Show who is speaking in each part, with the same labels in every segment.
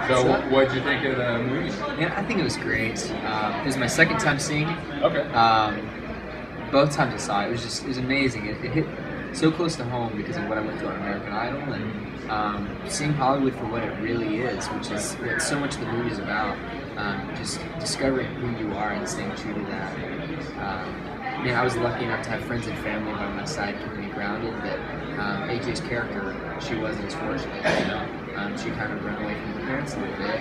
Speaker 1: So what'd you think of the movie?
Speaker 2: Man, I think it was great. It was my second time seeing it.
Speaker 1: Okay.
Speaker 2: Both times I saw it, it was amazing. It hit so close to home because of what I went through on American Idol, and seeing Hollywood for what it really is, which is what so much of the movie is about. Just discovering who you are and staying true to that. I was lucky enough to have friends and family by my side keeping me grounded, but AJ's character, she wasn't as fortunate. She kind of ran away from her parents a little bit.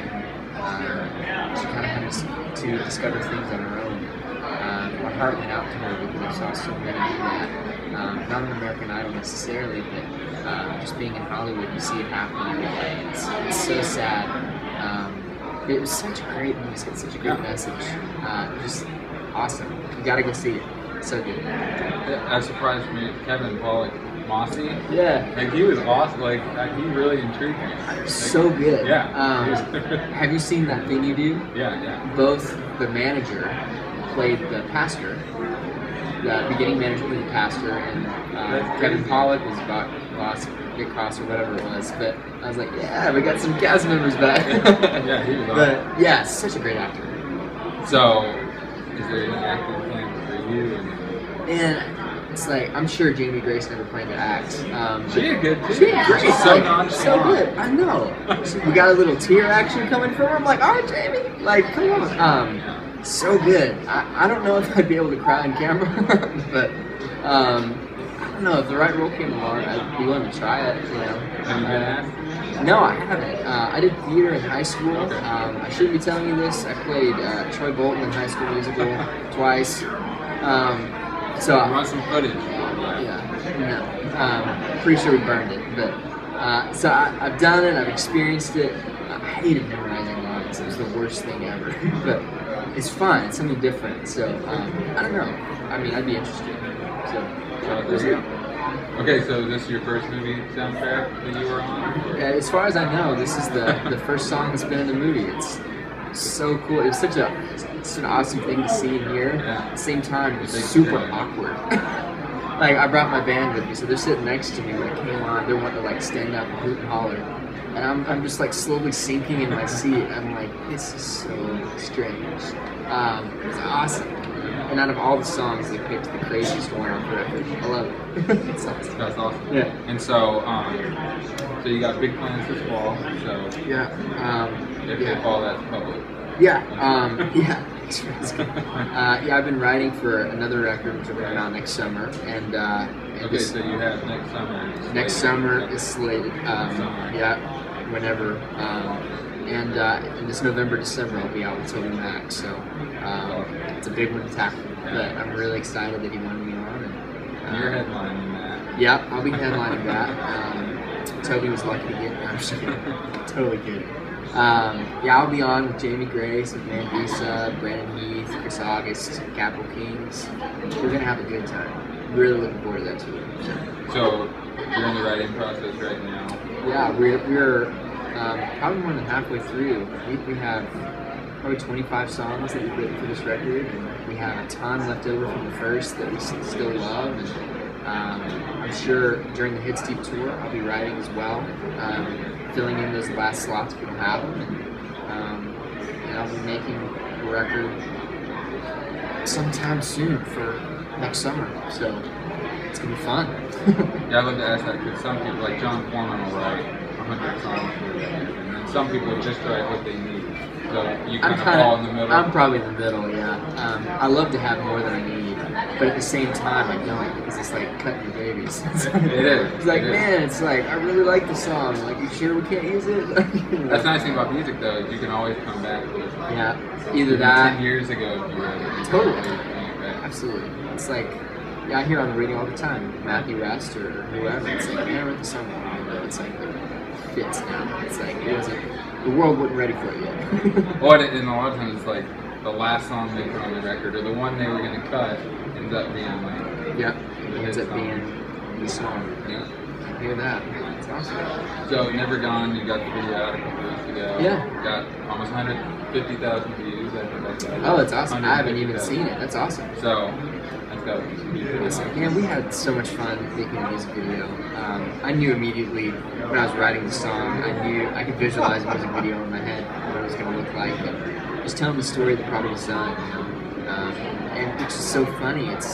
Speaker 2: She kind of had to discover things on her own. My heart went out to her because I saw so many do that. Not on American Idol necessarily, but just being in Hollywood, you see it happening every day. It's so sad. It was such a great movie. It's got such a great message. Just awesome. You gotta go see it. So good.
Speaker 1: That surprised me. Kevin Pollak, Mossy.
Speaker 2: Yeah.
Speaker 1: Like, he was awesome. Like, he really intrigued me. Like,
Speaker 2: so good.
Speaker 1: Yeah.
Speaker 2: Have you seen That Thing You Do?
Speaker 1: Yeah.
Speaker 2: Both the manager played the pastor. The beginning manager played the pastor, and Kevin Pollak was boss, Big Cross or whatever it was. But I was like, yeah, we got some cast members back.
Speaker 1: Yeah, he was awesome.
Speaker 2: But yeah, such a great actor.
Speaker 1: So, is there any acting plans for you?
Speaker 2: And it's like, I'm sure Jamie Grace never planned to act.
Speaker 1: She did good too.
Speaker 2: She did great.
Speaker 1: She's so
Speaker 2: like,
Speaker 1: nonchalant.
Speaker 2: so good. I know. We got a little tear action coming from her. I'm like, all right, Jamie. Like, come on. So good. I don't know if I'd be able to cry on camera, but I don't know, if the right role came along, I'd be willing to try it. You know.
Speaker 1: Have you been asked?
Speaker 2: No, I haven't. I did theater in high school. I shouldn't be telling you this. I played Troy Bolton in High School Musical twice. So
Speaker 1: run some footage.
Speaker 2: Pretty sure we burned it, but so I've done it. I've experienced it. I hated memorizing lines. It was the worst thing ever. But it's fun. It's something different. So I don't know. I mean, I'd be interested. So
Speaker 1: there you go. Okay, so is this your first movie soundtrack that you were on?
Speaker 2: As far as I know, this is the first song that's been in the movie. It's so cool. It was such an awesome thing to see and hear. At the same time, it was super awkward. Like, I brought my band with me, so they're sitting next to me when it came on. They're wanting to like stand up and hoot and holler, and I'm just like slowly sinking in my seat. I'm like, this is so strange. It's awesome. And out of all the songs, they picked the craziest one off the record. I love it. It's awesome.
Speaker 1: That's awesome.
Speaker 2: Yeah.
Speaker 1: And so, so you got big plans this fall. So if they fall, that's public.
Speaker 2: Yeah. I've been writing for another record which will come out next summer, and
Speaker 1: okay, so you have next summer.
Speaker 2: Next summer is slated. Whenever. And this November, December, I'll be out with Toby Mac, so it's a big one to tackle. But I'm really excited that he wanted me on. And,
Speaker 1: you're headlining that.
Speaker 2: Yeah, I'll be headlining that. Toby was lucky to get me. I'm just kidding. Totally kidding. I'll be on with Jamie Grace, with Mandisa, Brandon Heath, Chris August, Capital Kings. We're gonna have a good time. Really looking forward to that too.
Speaker 1: So you're in the writing process right now.
Speaker 2: Yeah, we're probably more than halfway through. We have probably 25 songs that we've written for this record, and we have a ton left over from the first that we still love. And I'm sure during the Hits Deep tour, I'll be writing as well, filling in those last slots if we don't have them. And I'll be making a record sometime soon for next summer. So it's gonna be fun.
Speaker 1: Yeah, I'd love to ask that because some people, like John Foreman, will write 100 songs for a record, and then some people just write what they need. So you kind of fall in the middle.
Speaker 2: I'm probably in the middle, yeah. I love to have more than I need, but at the same time I don't, because it's like cutting your babies.
Speaker 1: It is.
Speaker 2: It's like, man, it's like, I really like the song. Like, you sure we can't use it?
Speaker 1: That's the nice thing about music, though, is you can always come back to it.
Speaker 2: Yeah, either that.
Speaker 1: 10 years ago, if you wrote it.
Speaker 2: Totally. Absolutely. It's like, I hear on the radio all the time, Matthew West or whoever. It's like, man, I wrote the song long ago. It's like, it fits now. It's like, it wasn't, the world wasn't ready for it yet.
Speaker 1: Well, and a lot of times it's like the last song they put on the record or the one they were going to cut ends up being like.
Speaker 2: Yep, it ends up being the song.
Speaker 1: Yeah.
Speaker 2: I hear that. It's awesome.
Speaker 1: So, Never Gone, you got the video out a couple weeks ago.
Speaker 2: Yeah.
Speaker 1: Got almost 150,000 views. I think that's
Speaker 2: Oh, that's awesome. I haven't even seen it. That's awesome.
Speaker 1: So, That's got to be some beautiful.
Speaker 2: Listen, man, we had so much fun making a music video. I knew immediately when I was writing the song, I could visualize a music video in my head, what it was going to look like, and just telling the story of the prodigal son, you know. And it's just so funny. It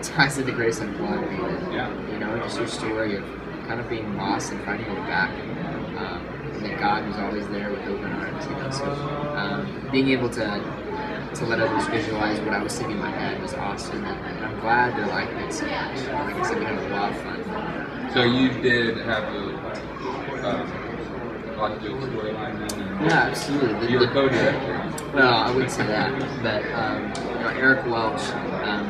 Speaker 2: ties into Grace Unplugged, you know, just your story of kind of being lost and finding your way back. And that God was always there with open arms, you know. So being able to let others visualize what I was thinking in my head was awesome, and I'm glad they're liking it so much. Like I said, we had a lot of fun.
Speaker 1: So you did have a lot to do with storyline then? And
Speaker 2: Yeah, absolutely.
Speaker 1: you were co-director.
Speaker 2: Well, I wouldn't say that, but you know, Eric Welch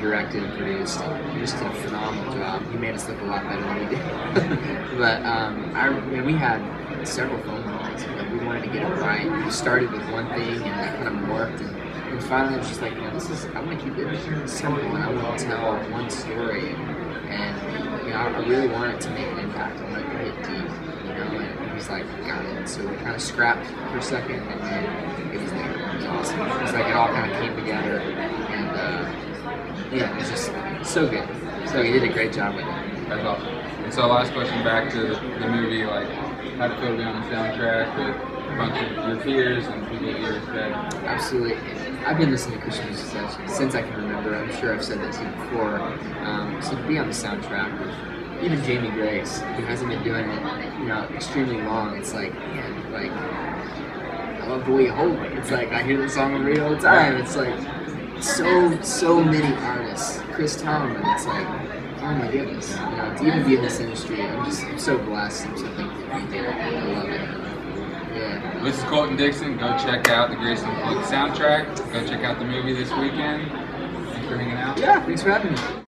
Speaker 2: directed and produced. He just did a phenomenal job. He made us look a lot better than we did. But we had several phone calls. You know, we wanted to get it right. We started with one thing, and that kind of morphed. And finally, I was just like, you know, I want to keep it simple, and I want to tell one story. And you know, I really wanted to make an impact. I wanted to hit deep, you know. And he was like, got it. So we kind of scrapped for a second, and then it was there. It was awesome. It was like it all kind of came together, and yeah, it was just so good. So he did a great job with it.
Speaker 1: That's awesome. And so last question back to the movie, like, how'd it feel to be on the soundtrack with a bunch of your peers and people that you respect?
Speaker 2: Absolutely. I've been listening to Christian music since I can remember. I'm sure I've said that to you before. So to be on the soundtrack with even Jamie Grace, who hasn't been doing it, you know, extremely long, it's like, man, like, I love the way you hold me. It's like I hear the song on the radio all the time. It's like so many artists. Chris Tomlin, it's like, oh my goodness, you know, to even be in this industry, I'm so blessed. I'm so thankful to be here. I love it. Yeah.
Speaker 1: This is Colton Dixon. Go check out the Grace Unplugged soundtrack. Go check out the movie this weekend. Thanks for hanging out.
Speaker 2: Yeah, thanks for having me.